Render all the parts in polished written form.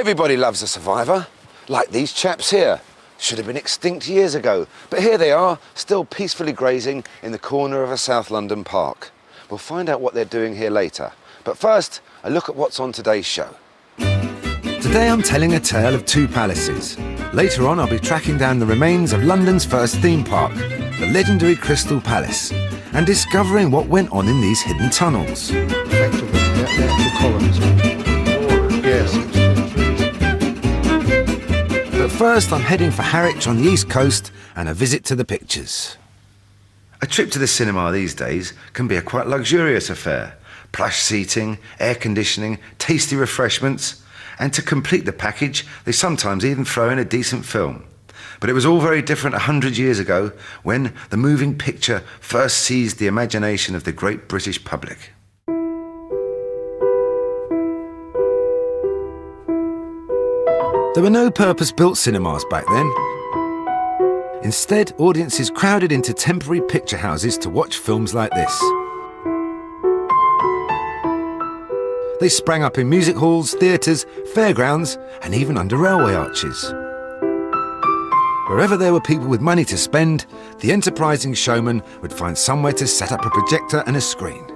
Everybody loves a survivor, like these chaps here. Should have been extinct years ago, but here they are, still peacefully grazing in the corner of a South London park. We'll find out what they're doing here later. But first, a look at what's on today's show. Today I'm telling a tale of two palaces. Later on I'll be tracking down the remains of London's first theme park, the legendary Crystal Palace, and discovering what went on in these hidden tunnels. Effectively, the actual columns. Yes. But first I'm heading for Harwich on the East Coast and a visit to the pictures. A trip to the cinema these days can be a quite luxurious affair. Plush seating, air conditioning, tasty refreshments, and to complete the package, they sometimes even throw in a decent film. But it was all very different 100 years ago when the moving picture first seized the imagination of the great British public. There were no purpose-built cinemas back then. Instead, audiences crowded into temporary picture houses to watch films like this. They sprang up in music halls, theatres, fairgrounds, and even under railway arches. Wherever there were people with money to spend, the enterprising showman would find somewhere to set up a projector and a screen.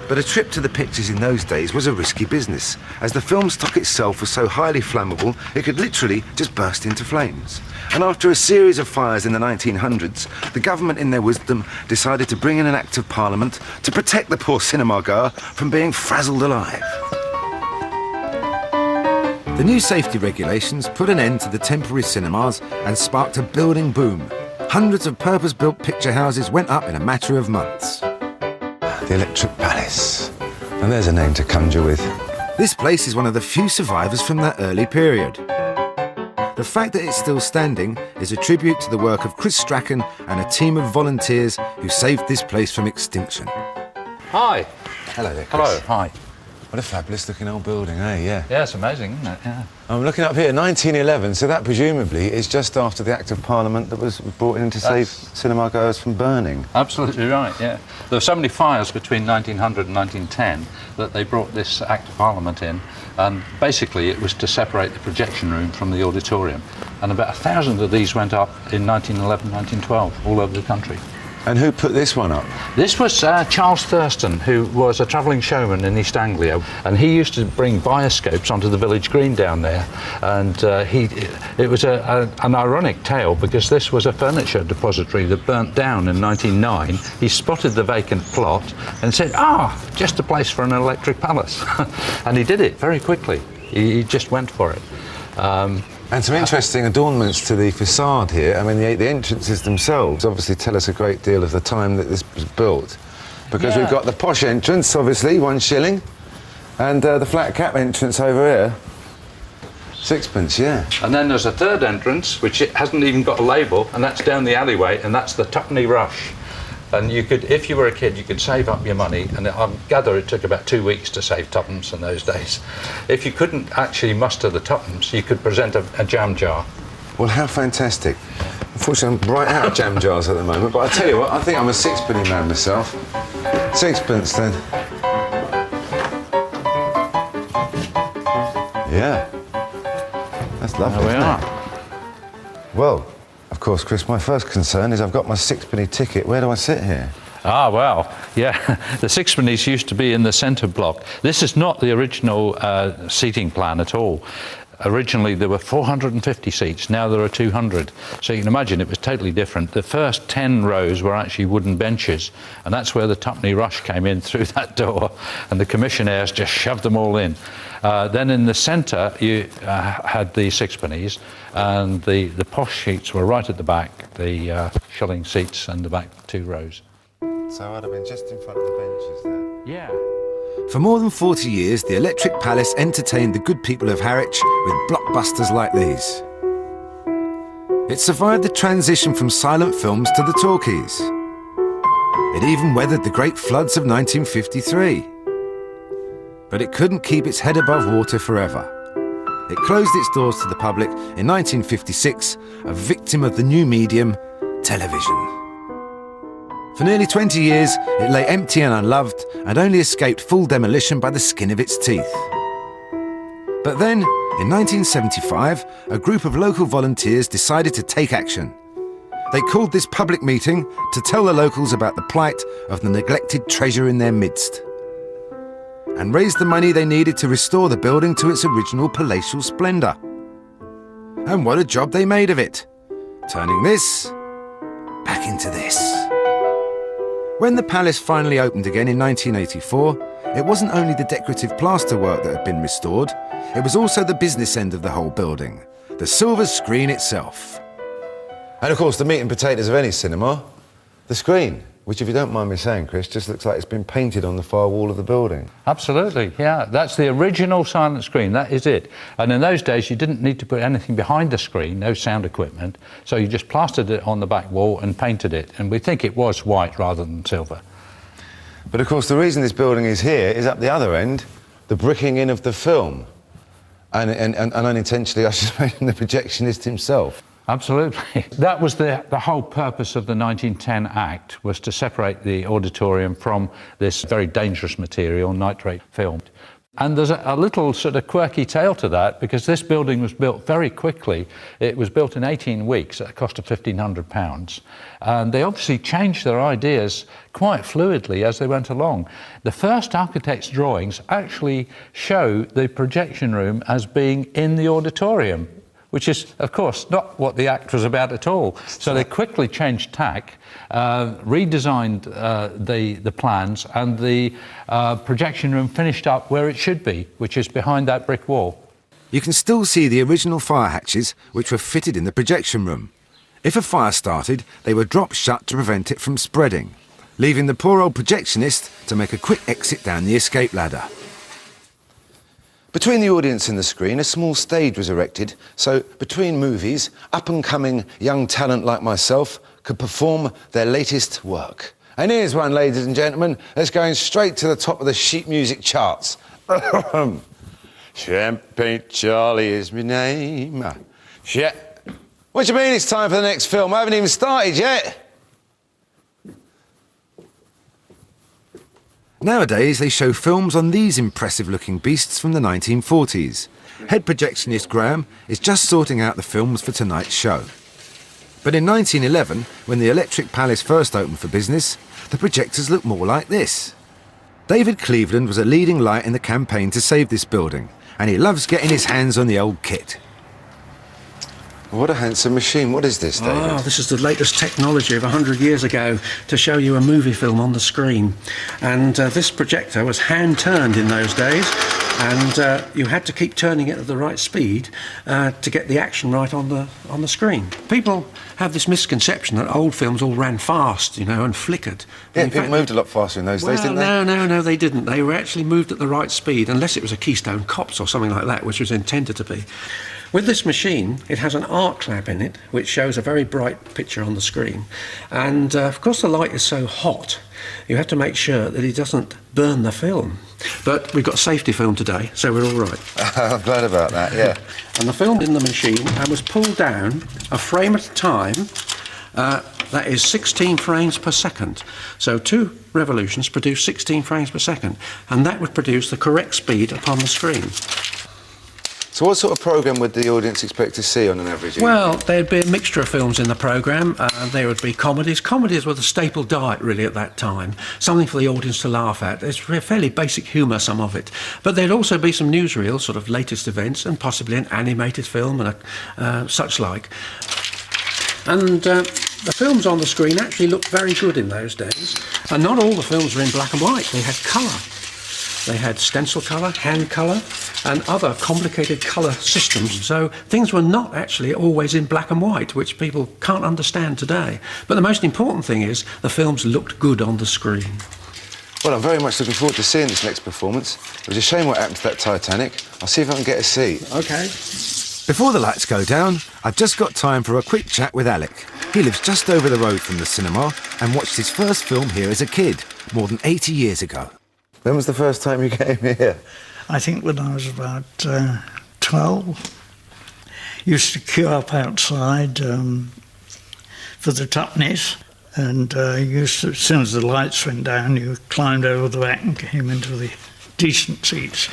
But a trip to the pictures in those days was a risky business, as the film stock itself was so highly flammable it could literally just burst into flames. And after a series of fires in the 1900s, the government in their wisdom decided to bring in an Act of Parliament to protect the poor cinema goer from being frazzled alive. The new safety regulations put an end to the temporary cinemas and sparked a building boom. Hundreds of purpose-built picture houses went up in a matter of months. The Electric Palace. And there's a name to conjure with. This place is one of the few survivors from that early period. The fact that it's still standing is a tribute to the work of Chris Strachan and a team of volunteers who saved this place from extinction. Hi. Hello there, Chris. Hello, hi. What a fabulous looking old building, eh? Yeah. Yeah, it's amazing, isn't it? Yeah. I'm looking up here, 1911, so that presumably is just after the Act of Parliament that was brought in to save cinema goers from burning. Absolutely right, yeah. There were so many fires between 1900 and 1910 that they brought this Act of Parliament in, and basically it was to separate the projection room from the auditorium. And about 1,000 of these went up in 1911, 1912, all over the country. And who put this one up? This was Charles Thurston, who was a travelling showman in East Anglia, and he used to bring bioscopes onto the village green down there. And it was an ironic tale, because this was a furniture depository that burnt down in 1909. He spotted the vacant plot and said, just a place for an electric palace. And he did it very quickly. He just went for it. And some interesting adornments to the facade here. I mean, the entrances themselves obviously tell us a great deal of the time that this was built. Because we've got the posh entrance, obviously, £1, and the flat cap entrance over here, sixpence, yeah. And then there's a third entrance, which it hasn't even got a label, and that's down the alleyway, and that's the Tuppenny Rush. And you could, if you were a kid, you could save up your money, and I gather it took about 2 weeks to save tuppence in those days. If you couldn't actually muster the tuppence, you could present a jam jar. Well, how fantastic. Unfortunately, I'm right out of jam jars at the moment, but I tell you what, I think I'm a sixpenny man myself. Sixpence, then. Yeah. That's lovely, There we isn't are. it? Well, of course, Chris, my first concern is I've got my sixpenny ticket. Where do I sit here? Ah, well, yeah, the sixpennies used to be in the centre block. This is not the original seating plan at all. Originally there were 450 seats, now there are 200. So you can imagine it was totally different. The first 10 rows were actually wooden benches, and that's where the Tuppenny Rush came in through that door, and the commissionaires just shoved them all in. Then in the centre you had the sixpennies, and the posh seats were right at the back, the shilling seats and the back 2 rows. So I'd have been just in front of the benches there. Yeah. For more than 40 years, the Electric Palace entertained the good people of Harwich with blockbusters like these. It survived the transition from silent films to the talkies. It even weathered the great floods of 1953. But it couldn't keep its head above water forever. It closed its doors to the public in 1956, a victim of the new medium, television. For nearly 20 years, it lay empty and unloved, and only escaped full demolition by the skin of its teeth. But then, in 1975, a group of local volunteers decided to take action. They called this public meeting to tell the locals about the plight of the neglected treasure in their midst, and raised the money they needed to restore the building to its original palatial splendour. And what a job they made of it, turning this back into this. When the palace finally opened again in 1984, it wasn't only the decorative plasterwork that had been restored, it was also the business end of the whole building, the silver screen itself. And of course, the meat and potatoes of any cinema, the screen, which, if you don't mind me saying, Chris, just looks like it's been painted on the far wall of the building. Absolutely, yeah. That's the original silent screen, that is it. And in those days, you didn't need to put anything behind the screen, no sound equipment, so you just plastered it on the back wall and painted it. And we think it was white rather than silver. But of course, the reason this building is here is up the other end, the bricking in of the film. And unintentionally, I should imagine, the projectionist himself. Absolutely. That was the whole purpose of the 1910 Act, was to separate the auditorium from this very dangerous material, nitrate film. And there's a little sort of quirky tale to that, because this building was built very quickly. It was built in 18 weeks at a cost of £1,500. And they obviously changed their ideas quite fluidly as they went along. The first architect's drawings actually show the projection room as being in the auditorium, which is, of course, not what the Act was about at all. So they quickly changed tack, redesigned the plans, and the projection room finished up where it should be, which is behind that brick wall. You can still see the original fire hatches, which were fitted in the projection room. If a fire started, they were dropped shut to prevent it from spreading, leaving the poor old projectionist to make a quick exit down the escape ladder. Between the audience and the screen, a small stage was erected, so between movies, up-and-coming young talent like myself could perform their latest work. And here's one, ladies and gentlemen, that's going straight to the top of the sheet music charts. Champagne Charlie is my name. What do you mean it's time for the next film? I haven't even started yet. Nowadays, they show films on these impressive-looking beasts from the 1940s. Head projectionist Graham is just sorting out the films for tonight's show. But in 1911, when the Electric Palace first opened for business, the projectors looked more like this. David Cleveland was a leading light in the campaign to save this building, and he loves getting his hands on the old kit. What a handsome machine. What is this, David? Oh, this is the latest technology of 100 years ago to show you a movie film on the screen. And this projector was hand-turned in those days, and you had to keep turning it at the right speed to get the action right on the screen. People have this misconception that old films all ran fast, you know, and flickered. Yeah, people moved a lot faster in those days, didn't they? No, they didn't. They were actually moved at the right speed, unless it was a Keystone Cops or something like that, which was intended to be. With this machine, it has an arc lamp in it, which shows a very bright picture on the screen. And of course, the light is so hot, you have to make sure that it doesn't burn the film. But we've got safety film today, so we're all right. I'm glad about that, yeah. And the film in the machine was pulled down a frame at a time. That is 16 frames per second. So 2 revolutions produce 16 frames per second, and that would produce the correct speed upon the screen. So what sort of programme would the audience expect to see on an average evening? Well, there'd be a mixture of films in the programme. There would be comedies. Comedies were the staple diet, really, at that time. Something for the audience to laugh at. There's fairly basic humour, some of it. But there'd also be some newsreels, sort of latest events, and possibly an animated film and such like. And the films on the screen actually looked very good in those days. And not all the films were in black and white. They had colour. They had stencil colour, hand colour, and other complicated colour systems. So things were not actually always in black and white, which people can't understand today. But the most important thing is the films looked good on the screen. Well, I'm very much looking forward to seeing this next performance. It was a shame what happened to that Titanic. I'll see if I can get a seat. OK. Before the lights go down, I've just got time for a quick chat with Alec. He lives just over the road from the cinema and watched his first film here as a kid, more than 80 years ago. When was the first time you came here? I think when I was about 12. Used to queue up outside for the tuppennies, and as soon as the lights went down, you climbed over the back and came into the decent seats.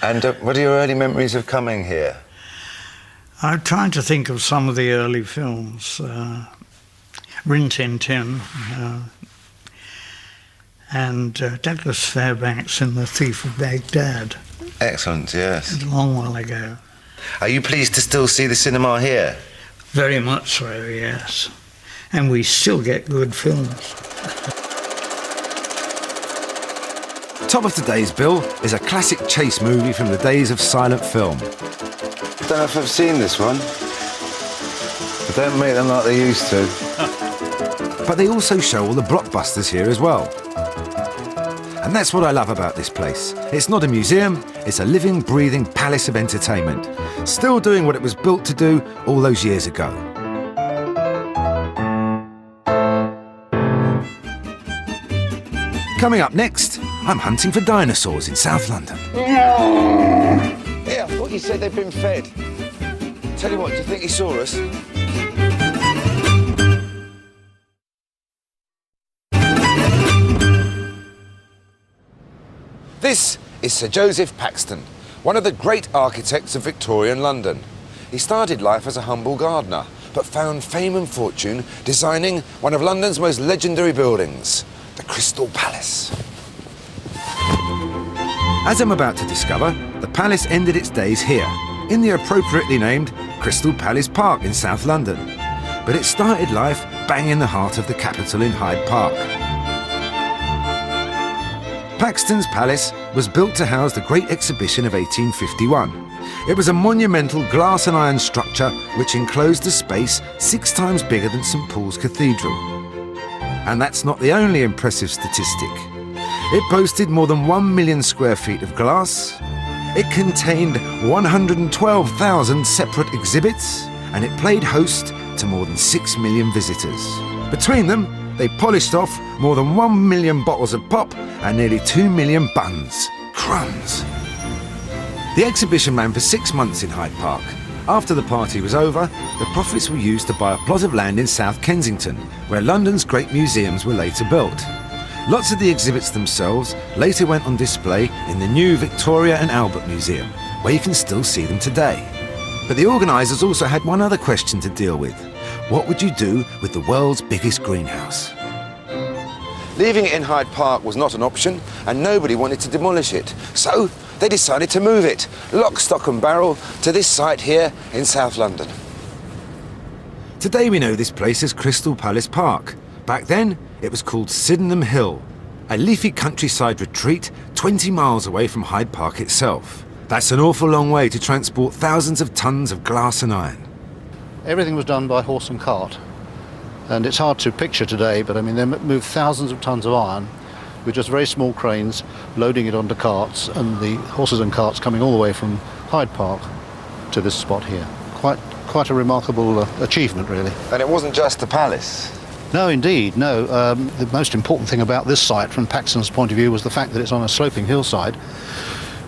And what are your early memories of coming here? I'm trying to think of some of the early films. Rin Tin Tin and Douglas Fairbanks in The Thief of Baghdad. Excellent, yes. A long while ago. Are you pleased to still see the cinema here? Very much so, yes. And we still get good films. Top of today's bill is a classic chase movie from the days of silent film. I don't know if I've seen this one. They don't make them like they used to. But they also show all the blockbusters here as well. And that's what I love about this place. It's not a museum, it's a living, breathing palace of entertainment, still doing what it was built to do all those years ago. Coming up next, I'm hunting for dinosaurs in South London. Yeah, I thought you said they'd been fed. Tell you what, do you think he saw us? This is Sir Joseph Paxton, one of the great architects of Victorian London. He started life as a humble gardener, but found fame and fortune designing one of London's most legendary buildings, the Crystal Palace. As I'm about to discover, the palace ended its days here, in the appropriately named Crystal Palace Park in South London. But it started life bang in the heart of the capital in Hyde Park. Paxton's Palace was built to house the Great Exhibition of 1851. It was a monumental glass and iron structure which enclosed a space 6 times bigger than St Paul's Cathedral. And that's not the only impressive statistic. It boasted more than 1 million square feet of glass, it contained 112,000 separate exhibits, and it played host to more than 6 million visitors. Between them, they polished off more than 1 million bottles of pop and nearly 2 million buns. Crumbs. The exhibition ran for 6 months in Hyde Park. After the party was over, the profits were used to buy a plot of land in South Kensington, where London's great museums were later built. Lots of the exhibits themselves later went on display in the new Victoria and Albert Museum, where you can still see them today. But the organisers also had one other question to deal with. What would you do with the world's biggest greenhouse? Leaving it in Hyde Park was not an option, and nobody wanted to demolish it. So they decided to move it, lock, stock and barrel, to this site here in South London. Today we know this place as Crystal Palace Park. Back then, it was called Sydenham Hill, a leafy countryside retreat 20 miles away from Hyde Park itself. That's an awful long way to transport thousands of tons of glass and iron. Everything was done by horse and cart. And it's hard to picture today, but I mean, they moved thousands of tons of iron with just very small cranes loading it onto carts, and the horses and carts coming all the way from Hyde Park to this spot here. Quite a remarkable achievement, really. And it wasn't just the palace. No, indeed, no. The most important thing about this site, from Paxton's point of view, was the fact that it's on a sloping hillside,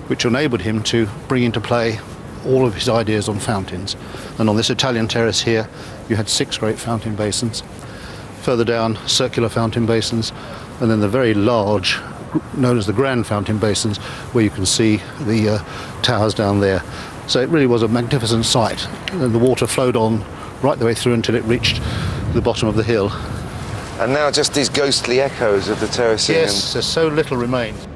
which enabled him to bring into play all of his ideas on fountains. And on this Italian terrace here, you had 6 great fountain basins. Further down, circular fountain basins, and then the very large, known as the grand fountain basins, where you can see the towers down there. So it really was a magnificent sight. And the water flowed on right the way through until it reached the bottom of the hill. And now just these ghostly echoes of the terracing. Yes, there's so little remains.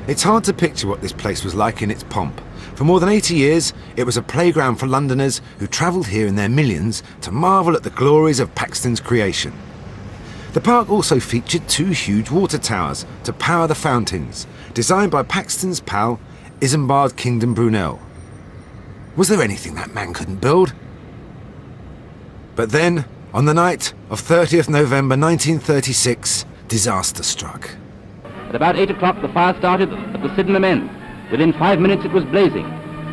It's hard to picture what this place was like in its pomp. For more than 80 years, it was a playground for Londoners who travelled here in their millions to marvel at the glories of Paxton's creation. The park also featured 2 huge water towers to power the fountains, designed by Paxton's pal, Isambard Kingdom Brunel. Was there anything that man couldn't build? But then, on the night of 30th November 1936, disaster struck. At about 8 o'clock, the fire started at the Sydenham end. Within 5 minutes, it was blazing.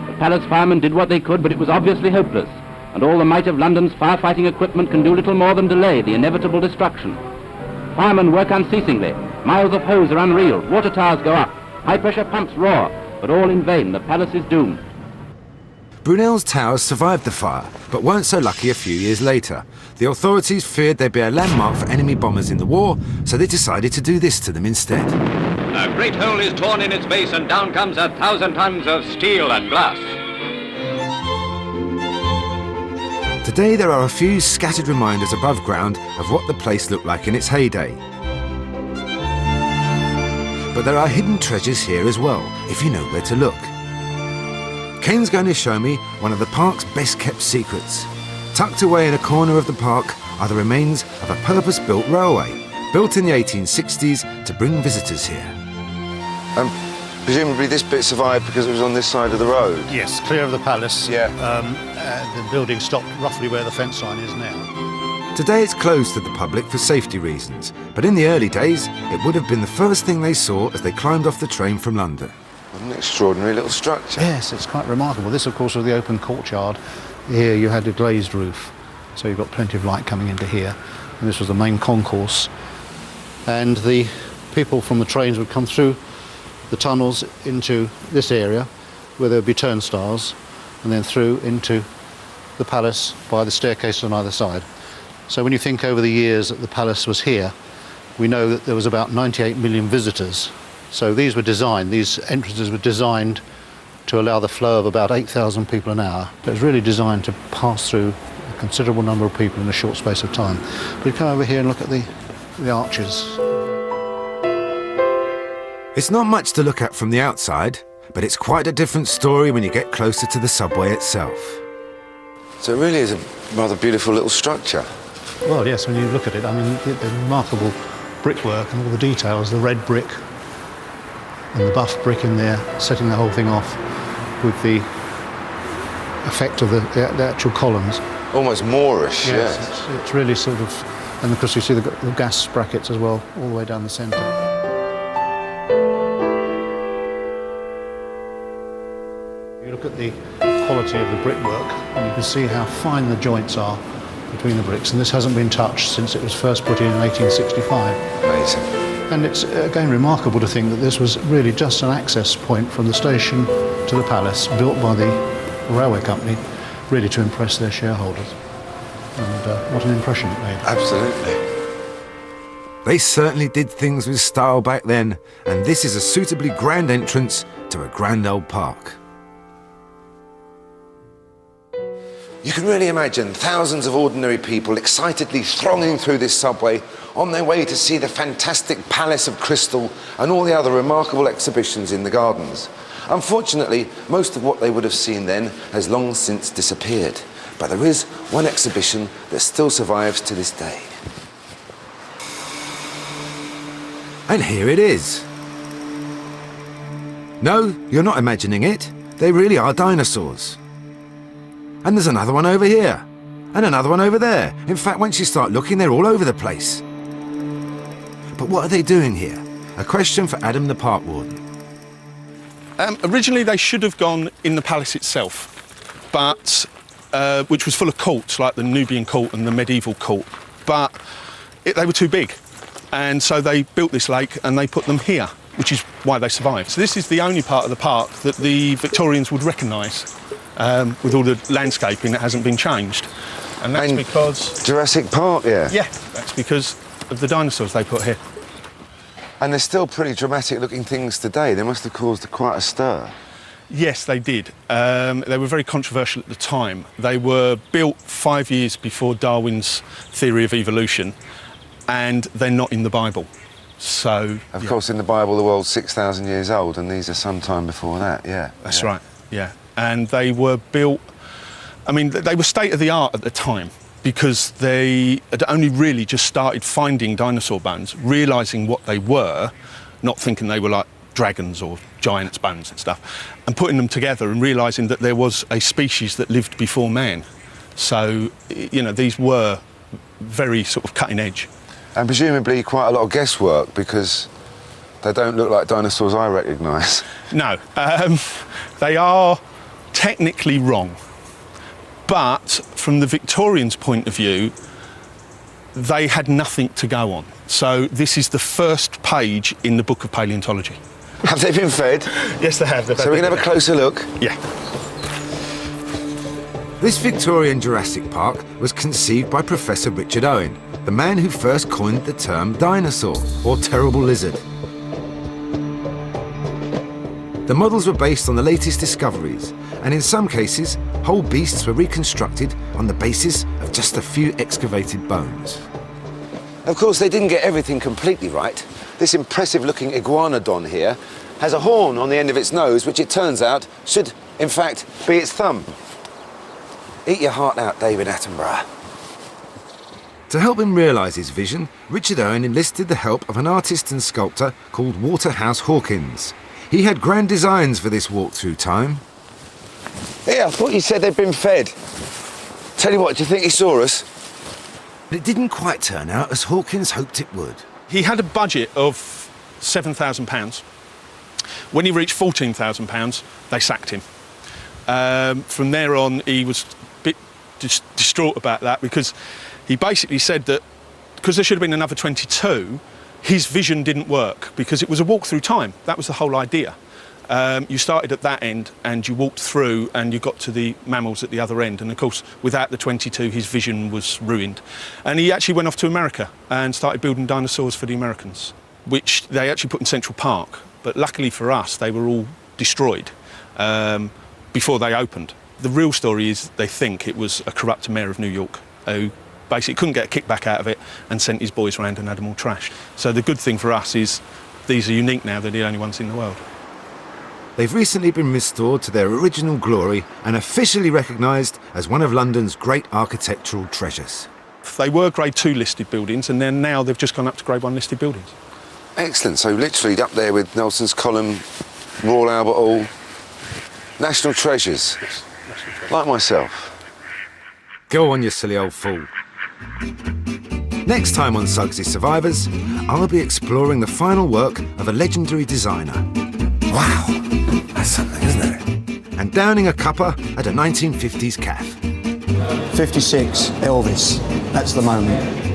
The palace firemen did what they could, but it was obviously hopeless. And all the might of London's firefighting equipment can do little more than delay the inevitable destruction. Firemen work unceasingly. Miles of hose are unreeled. Water towers go up. High-pressure pumps roar. But all in vain. The palace is doomed. Brunel's towers survived the fire, but weren't so lucky a few years later. The authorities feared they'd be a landmark for enemy bombers in the war, so they decided to do this to them instead. A great hole is torn in its base and down comes 1,000 tons of steel and glass. Today there are a few scattered reminders above ground of what the place looked like in its heyday. But there are hidden treasures here as well, if you know where to look. Kane's going to show me one of the park's best kept secrets. Tucked away in a corner of the park are the remains of a purpose-built railway, built in the 1860s to bring visitors here. Presumably this bit survived because it was on this side of the road? Yes, clear of the palace. Yeah. The building stopped roughly where the fence line is now. Today it's closed to the public for safety reasons, but in the early days it would have been the first thing they saw as they climbed off the train from London. What an extraordinary little structure. Yes, it's quite remarkable. This, of course, was the open courtyard. Here you had a glazed roof, so you've got plenty of light coming into here. And this was the main concourse. And the people from the trains would come through the tunnels into this area, where there would be turnstiles, and then through into the palace by the staircase on either side. So when you think over the years that the palace was here, we know that there was about 98 million visitors. So these entrances were designed to allow the flow of about 8,000 people an hour. It was really designed to pass through a considerable number of people in a short space of time. But you come over here and look at the arches. It's not much to look at from the outside, but it's quite a different story when you get closer to the subway itself. So it really is a rather beautiful little structure. Well, yes, when you look at it, I mean, the remarkable brickwork and all the details, the red brick and the buff brick in there, setting the whole thing off with the effect of the actual columns. Almost Moorish, yes. It's really sort of... And of course you see the gas brackets as well, all the way down the centre. You look at the quality of the brickwork and you can see how fine the joints are between the bricks, and this hasn't been touched since it was first put in 1865. Amazing. And it's again remarkable to think that this was really just an access point from the station to the palace, built by the railway company, really to impress their shareholders. And what an impression it made. Absolutely. They certainly did things with style back then, and this is a suitably grand entrance to a grand old park. You can really imagine thousands of ordinary people excitedly thronging through this subway on their way to see the fantastic Palace of Crystal and all the other remarkable exhibitions in the gardens. Unfortunately, most of what they would have seen then has long since disappeared. But there is one exhibition that still survives to this day. And here it is. No, you're not imagining it. They really are dinosaurs. And there's another one over here, and another one over there. In fact, once you start looking, they're all over the place. But what are they doing here? A question for Adam the park warden. Originally they should have gone in the palace itself, but which was full of courts, like the Nubian court and the medieval court, but they were too big. And so they built this lake and they put them here, which is why they survived. So this is the only part of the park that the Victorians would recognise. With all the landscaping that hasn't been changed. And that's because... Jurassic Park, yeah? Yeah, that's because of the dinosaurs they put here. And they're still pretty dramatic looking things today. They must have caused quite a stir. Yes, they did. They were very controversial at the time. They were built 5 years before Darwin's theory of evolution, and they're not in the Bible. So... Of course, in the Bible, the world's 6,000 years old, and these are some time before that, yeah. That's right, yeah. And they were built, I mean, they were state-of-the-art at the time because they had only really just started finding dinosaur bones, realising what they were, not thinking they were like dragons or giants' bones and stuff, and putting them together and realising that there was a species that lived before man. So, you know, these were very sort of cutting edge. And presumably quite a lot of guesswork because they don't look like dinosaurs I recognise. No, they are technically wrong, but from the Victorians' point of view, they had nothing to go on. So this is the first page in the book of paleontology. Have they been fed? Yes, they have. So we can have a closer look? Yeah. This Victorian Jurassic Park was conceived by Professor Richard Owen, the man who first coined the term dinosaur, or terrible lizard. The models were based on the latest discoveries, and in some cases, whole beasts were reconstructed on the basis of just a few excavated bones. Of course, they didn't get everything completely right. This impressive-looking iguanodon here has a horn on the end of its nose, which it turns out should, in fact, be its thumb. Eat your heart out, David Attenborough. To help him realise his vision, Richard Owen enlisted the help of an artist and sculptor called Waterhouse Hawkins. He had grand designs for this walk through time. Yeah, I thought you said they'd been fed. Tell you what, do you think he saw us? But it didn't quite turn out as Hawkins hoped it would. He had a budget of £7,000. When he reached £14,000, they sacked him. From there on, he was a bit distraught about that, because he basically said that because there should have been another 22, his vision didn't work, because it was a walk through time. That was the whole idea. You started at that end and you walked through and you got to the mammals at the other end, and of course without the 22 his vision was ruined. And he actually went off to America and started building dinosaurs for the Americans, which they actually put in Central Park, but luckily for us they were all destroyed before they opened. The real story is they think it was a corrupt mayor of New York who basically couldn't get a kickback out of it and sent his boys around and had them all trashed. So the good thing for us is these are unique now, they're the only ones in the world. They've recently been restored to their original glory and officially recognised as one of London's great architectural treasures. They were Grade 2 listed buildings, and then now they've just gone up to Grade 1 listed buildings. Excellent. So literally up there with Nelson's Column, Royal Albert Hall, national treasures, like myself. Go on, you silly old fool. Next time on Suggs' Survivors, I'll be exploring the final work of a legendary designer. Wow, that's something, isn't it? And downing a cuppa at a 1950s cafe. 56, Elvis. That's the moment.